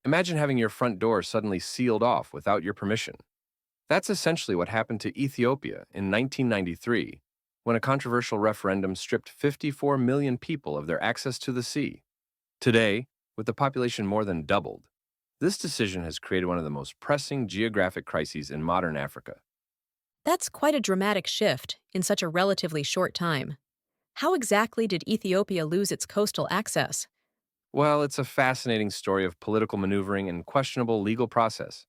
Imagine having your front door suddenly sealed off without your permission. That's essentially what happened to Ethiopia in 1993 when a controversial referendum stripped 54 million people of their access to the sea. Today, with the population more than doubled, this decision has created one of the most pressing geographic crises in modern Africa. That's quite a dramatic shift in such a relatively short time. How exactly did Ethiopia lose its coastal access? Well, it's a fascinating story of political maneuvering and questionable legal process.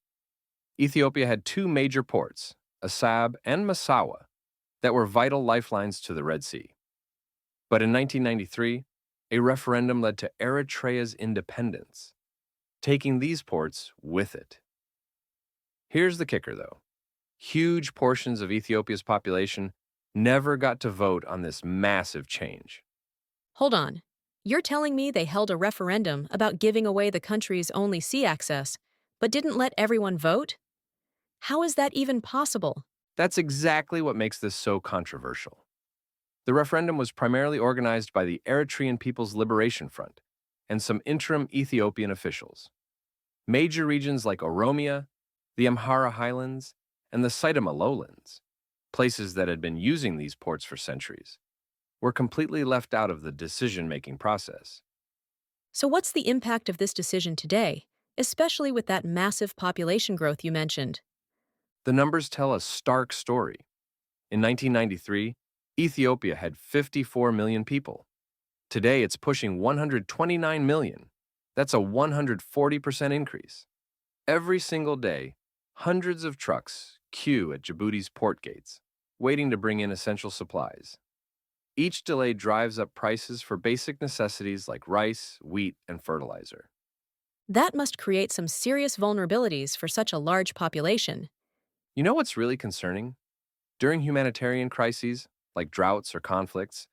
Ethiopia had two major ports, Assab and Massawa, that were vital lifelines to the Red Sea. But in 1993, a referendum led to Eritrea's independence, taking these ports with it. Here's the kicker, though. Huge portions of Ethiopia's population never got to vote on this massive change. Hold on. You're telling me they held a referendum about giving away the country's only sea access, but didn't let everyone vote? How is that even possible? That's exactly what makes this so controversial. The referendum was primarily organized by the Eritrean People's Liberation Front and some interim Ethiopian officials. Major regions like Oromia, the Amhara Highlands, and the Sidama Lowlands, places that had been using these ports for centuries, were completely left out of the decision-making process. So, what's the impact of this decision today, especially with that massive population growth you mentioned? The numbers tell a stark story. In 1993, Ethiopia had 54 million people. Today, it's pushing 129 million. That's a 140% increase. Every single day, hundreds of trucks queue at Djibouti's port gates, waiting to bring in essential supplies. Each delay drives up prices for basic necessities like rice, wheat, and fertilizer. That must create some serious vulnerabilities for such a large population. You know what's really concerning? During humanitarian crises, like droughts or conflicts,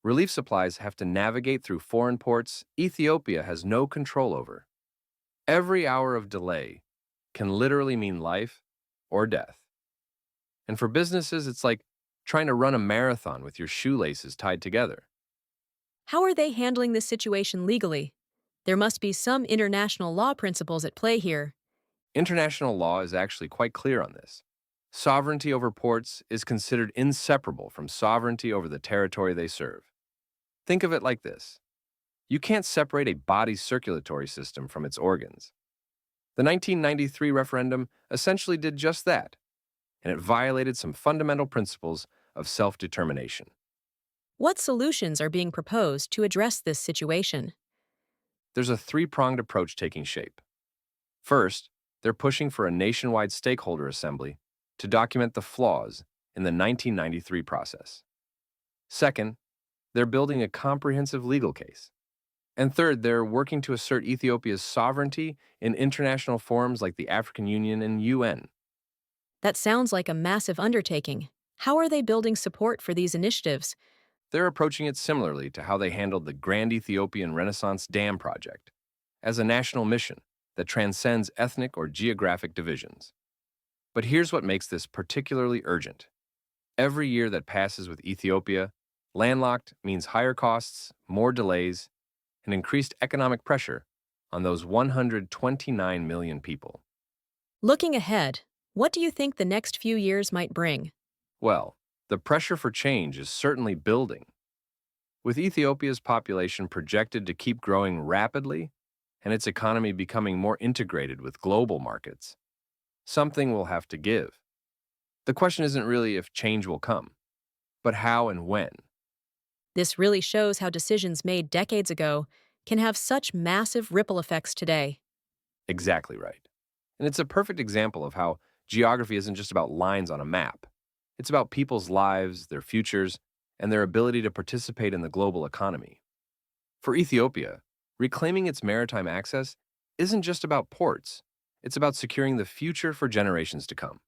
relief supplies have to navigate through foreign ports Ethiopia has no control over. Every hour of delay can literally mean life or death. And for businesses, it's like trying to run a marathon with your shoelaces tied together. How are they handling this situation legally? There must be some international law principles at play here. International law is actually quite clear on this. Sovereignty over ports is considered inseparable from sovereignty over the territory they serve. Think of it like this. You can't separate a body's circulatory system from its organs. The 1993 referendum essentially did just that, and it violated some fundamental principles of self-determination. What solutions are being proposed to address this situation? There's a three-pronged approach taking shape. First, they're pushing for a nationwide stakeholder assembly to document the flaws in the 1993 process. Second, they're building a comprehensive legal case. And third, they're working to assert Ethiopia's sovereignty in international forums like the African Union and UN. That sounds like a massive undertaking. How are they building support for these initiatives? They're approaching it similarly to how they handled the Grand Ethiopian Renaissance Dam project, as a national mission that transcends ethnic or geographic divisions. But here's what makes this particularly urgent. Every year that passes with Ethiopia, landlocked means higher costs, more delays, and increased economic pressure on those 129 million people. Looking ahead, what do you think the next few years might bring? Well, the pressure for change is certainly building. With Ethiopia's population projected to keep growing rapidly and its economy becoming more integrated with global markets, something will have to give. The question isn't really if change will come, but how and when. This really shows how decisions made decades ago can have such massive ripple effects today. Exactly right. And it's a perfect example of how geography isn't just about lines on a map. It's about people's lives, their futures, and their ability to participate in the global economy. For Ethiopia, reclaiming its maritime access isn't just about ports. It's about securing the future for generations to come.